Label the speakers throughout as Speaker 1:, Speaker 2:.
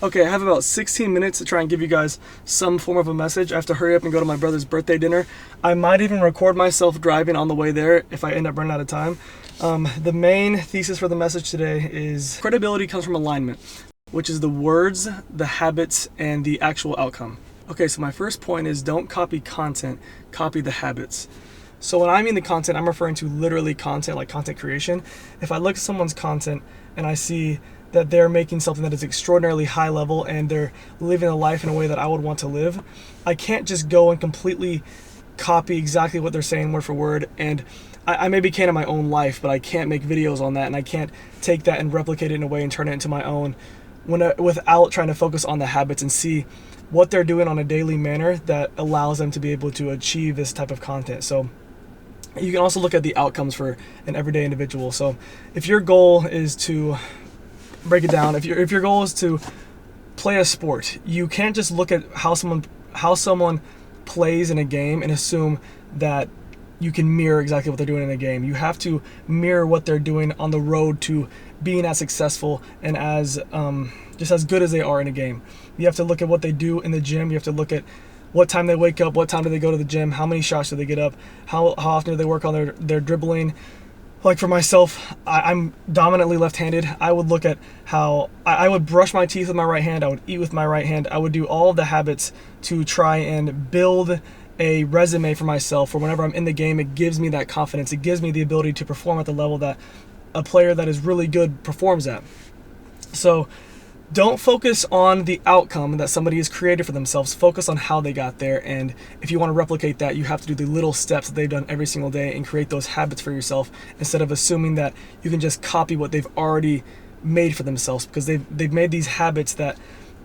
Speaker 1: Okay, I have about 16 minutes to try and give you guys some form of a message. I have to hurry up and go to my brother's birthday dinner. I might even record myself driving on the way there if I end up running out of time. The main thesis for the message today is credibility comes from alignment, which is the words, the habits, and the actual outcome. Okay, so my first point is don't copy content, copy the habits. So when I mean the content, I'm referring to literally content, like content creation. If I look at someone's content and I see that they're making something that is extraordinarily high level and they're living a life in a way that I would want to live, I can't just go and completely copy exactly what they're saying word for word. And I maybe can in my own life, but I can't make videos on that, and I can't take that and replicate it in a way and turn it into my own without trying to focus on the habits and see what they're doing on a daily manner that allows them to be able to achieve this type of content. So you can also look at the outcomes for an everyday individual. So if your goal is to break it down, if your goal is to play a sport, you can't just look at how someone plays in a game and assume that you can mirror exactly what they're doing in a game. You have to mirror what they're doing on the road to being as successful and as just as good as they are in a game. You have to look at what they do in the gym. You have to look at what time they wake up, what time do they go to the gym, how many shots do they get up, how often do they work on their dribbling. Like for myself, I'm dominantly left-handed. I would look at how I would brush my teeth with my right hand. I would eat with my right hand. I would do all of the habits to try and build a resume for myself for whenever I'm in the game. It gives me that confidence. It gives me the ability to perform at the level that a player that is really good performs at. So don't focus on the outcome that somebody has created for themselves. Focus on how they got there. And if you want to replicate that, you have to do the little steps that they've done every single day and create those habits for yourself instead of assuming that you can just copy what they've already made for themselves, because they've made these habits that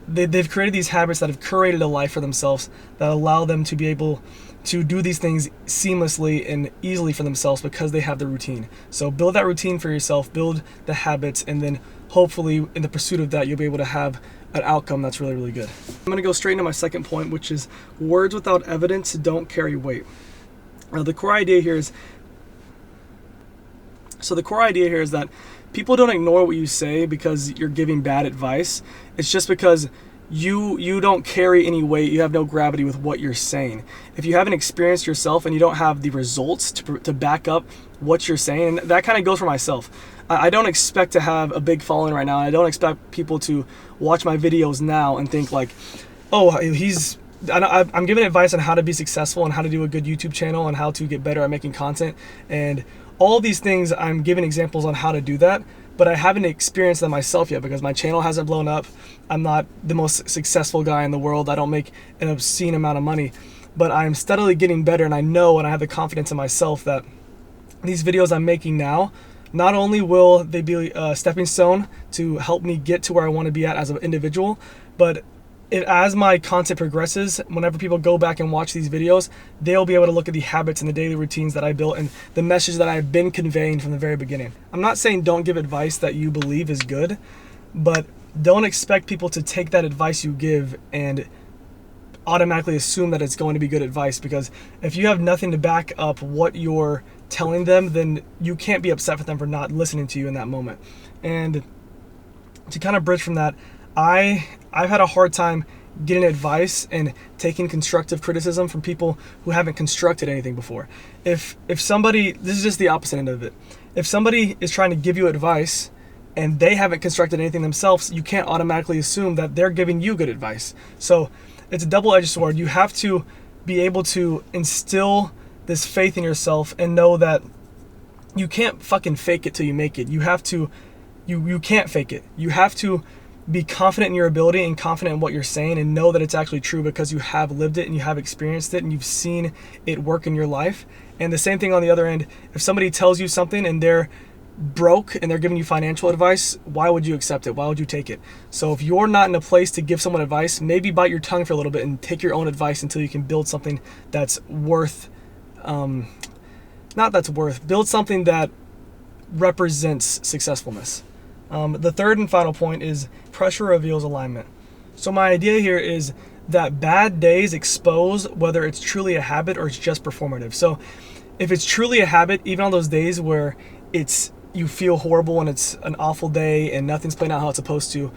Speaker 1: they've created these habits that have curated a life for themselves that allow them to be able to do these things seamlessly and easily for themselves because they have the routine. So build that routine for yourself, build the habits, and then hopefully in the pursuit of that, you'll be able to have an outcome that's really, really good. I'm going to go straight into my second point, which is words without evidence don't carry weight. The core idea here is that people don't ignore what you say because you're giving bad advice. It's just because you don't carry any weight. You have no gravity with what you're saying. If you haven't experienced yourself and you don't have the results to back up what you're saying, and that kind of goes for myself. I don't expect to have a big following right now. I don't expect people to watch my videos now and think like, oh, I'm giving advice on how to be successful and how to do a good YouTube channel and how to get better at making content. And all these things, I'm giving examples on how to do that, but I haven't experienced them myself yet because my channel hasn't blown up. I'm not the most successful guy in the world. I don't make an obscene amount of money, but I'm steadily getting better, and I know and I have the confidence in myself that these videos I'm making now, not only will they be a stepping stone to help me get to where I want to be at as an individual, but as my content progresses, whenever people go back and watch these videos, they'll be able to look at the habits and the daily routines that I built and the message that I've been conveying from the very beginning. I'm not saying don't give advice that you believe is good, but don't expect people to take that advice you give and automatically assume that it's going to be good advice, because if you have nothing to back up what you're telling them, then you can't be upset with them for not listening to you in that moment. And to kind of bridge from that, I've had a hard time getting advice and taking constructive criticism from people who haven't constructed anything before. If somebody, this is just the opposite end of it. If somebody is trying to give you advice and they haven't constructed anything themselves, you can't automatically assume that they're giving you good advice. So it's a double-edged sword. You have to be able to instill this faith in yourself and know that you can't fucking fake it till you make it. You can't fake it. You have to be confident in your ability and confident in what you're saying and know that it's actually true because you have lived it and you have experienced it and you've seen it work in your life. And the same thing on the other end, if somebody tells you something and they're broke and they're giving you financial advice, why would you accept it? Why would you take it? So if you're not in a place to give someone advice, maybe bite your tongue for a little bit and take your own advice until you can build something that's worth, build something that represents successfulness. The third and final point is pressure reveals alignment. So my idea here is that bad days expose whether it's truly a habit or it's just performative. So if it's truly a habit, even on those days where you feel horrible and it's an awful day and nothing's playing out how it's supposed to,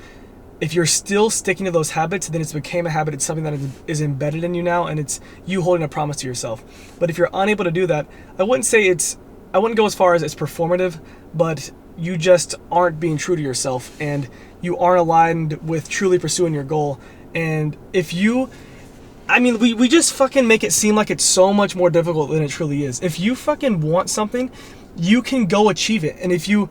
Speaker 1: if you're still sticking to those habits, then it's became a habit. It's something that is embedded in you now, and it's you holding a promise to yourself. But if you're unable to do that, I wouldn't go as far as it's performative, but you just aren't being true to yourself, and you aren't aligned with truly pursuing your goal. And we just fucking make it seem like it's so much more difficult than it truly is. If you fucking want something, you can go achieve it. And if you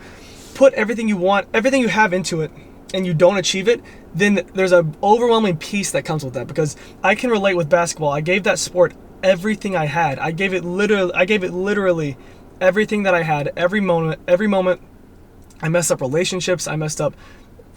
Speaker 1: put everything you want, everything you have into it, and you don't achieve it, then there's an overwhelming peace that comes with that. Because I can relate with basketball. I gave that sport everything I had. I gave it literally everything that I had. Every moment. I messed up relationships. I messed up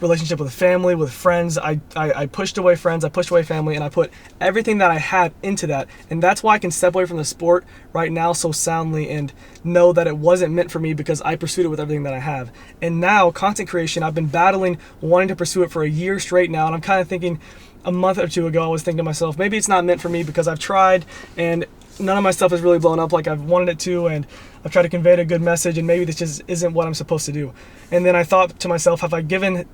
Speaker 1: relationship with family, with friends. I pushed away friends, I pushed away family, and I put everything that I had into that. And that's why I can step away from the sport right now so soundly and know that it wasn't meant for me, because I pursued it with everything that I have. And now content creation, I've been battling wanting to pursue it for a year straight now, and I'm kind of thinking, a month or two ago I was thinking to myself, maybe it's not meant for me because I've tried and none of my stuff has really blown up like I've wanted it to, and I've tried to convey a good message, and maybe this just isn't what I'm supposed to do. And then I thought to myself, have I given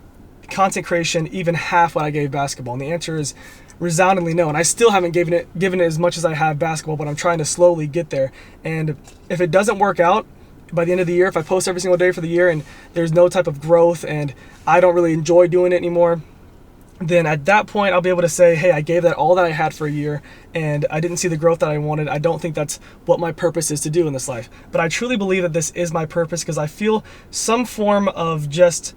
Speaker 1: content creation even half what I gave basketball? And the answer is resoundingly no. And I still haven't given it as much as I have basketball, but I'm trying to slowly get there. And if it doesn't work out by the end of the year, if I post every single day for the year and there's no type of growth and I don't really enjoy doing it anymore, then at that point I'll be able to say, hey, I gave that all that I had for a year and I didn't see the growth that I wanted. I don't think that's what my purpose is to do in this life. But I truly believe that this is my purpose, because I feel some form of just,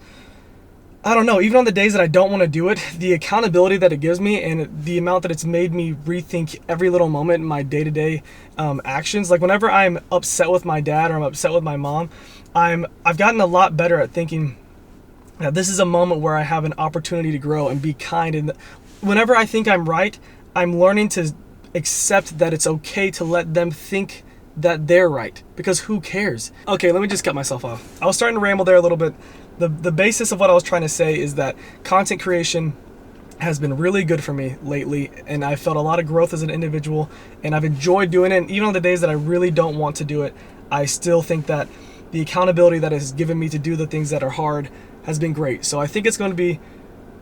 Speaker 1: I don't know, even on the days that I don't want to do it, the accountability that it gives me and the amount that it's made me rethink every little moment in my day-to-day actions. Like whenever I'm upset with my dad or I'm upset with my mom, I've gotten a lot better at thinking that this is a moment where I have an opportunity to grow and be kind. And whenever I think I'm right, I'm learning to accept that it's okay to let them think that they're right, because who cares? Okay, let me just cut myself off. I was starting to ramble there a little bit. The basis of what I was trying to say is that content creation has been really good for me lately, and I felt a lot of growth as an individual, and I've enjoyed doing it. And even on the days that I really don't want to do it, I still think that the accountability that it has given me to do the things that are hard has been great. So I think it's going to be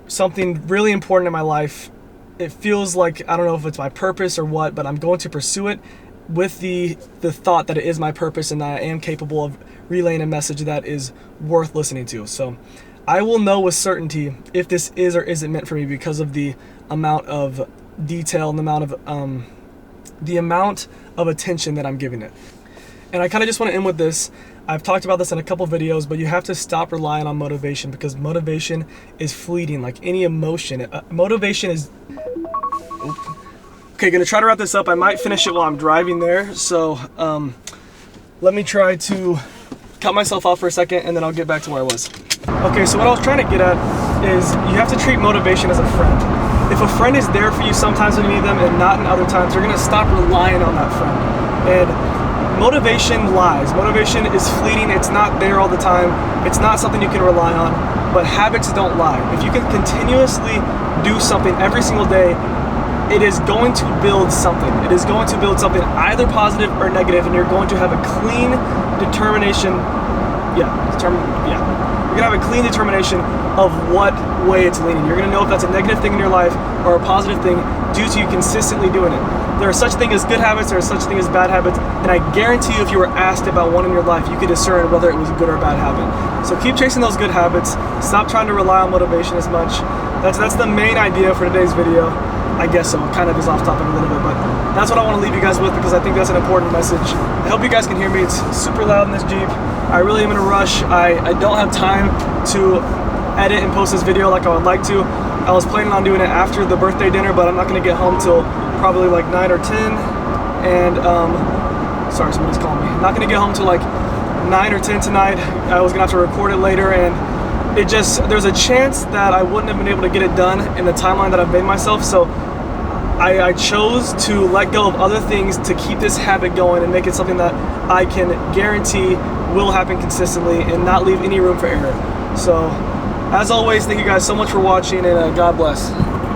Speaker 1: something really important in my life. It feels like, I don't know if it's my purpose or what, but I'm going to pursue it with the thought that it is my purpose and that I am capable of relaying a message that is worth listening to. So I will know with certainty if this is or isn't meant for me because of the amount of detail and the amount of attention that I'm giving it. And I kind of just want to end with this. I've talked about this in a couple videos, but you have to stop relying on motivation, because motivation is fleeting, like any emotion. Motivation is... Okay, gonna try to wrap this up. I might finish it while I'm driving there, so let me try to cut myself off for a second and then I'll get back to where I was. Okay, so what I was trying to get at is you have to treat motivation as a friend. If a friend is there for you sometimes when you need them and not in other times, you're gonna stop relying on that friend. And motivation lies. Motivation is fleeting. It's not there all the time. It's not something you can rely on, but habits don't lie. If you can continuously do something every single day, it is going to build something. It is going to build something either positive or negative, and you're going to have a clean determination. You're gonna have a clean determination of what way it's leaning. You're gonna know if that's a negative thing in your life or a positive thing due to you consistently doing it. There are such things as good habits, there are such things as bad habits, and I guarantee you if you were asked about one in your life, you could discern whether it was a good or a bad habit. So keep chasing those good habits. Stop trying to rely on motivation as much. That's the main idea for today's video. I guess so. It kind of is off topic a little bit, but that's what I want to leave you guys with, because I think that's an important message. I hope you guys can hear me. It's super loud in this Jeep. I really am in a rush. I don't have time to edit and post this video like I would like to. I was planning on doing it after the birthday dinner, but I'm not going to get home till probably like 9 or 10. And, sorry, somebody's calling me. I'm not going to get home till like 9 or 10 tonight. I was going to have to record it later, and there's a chance that I wouldn't have been able to get it done in the timeline that I've made myself. So I chose to let go of other things to keep this habit going and make it something that I can guarantee will happen consistently and not leave any room for error. So as always, thank you guys so much for watching, and God bless.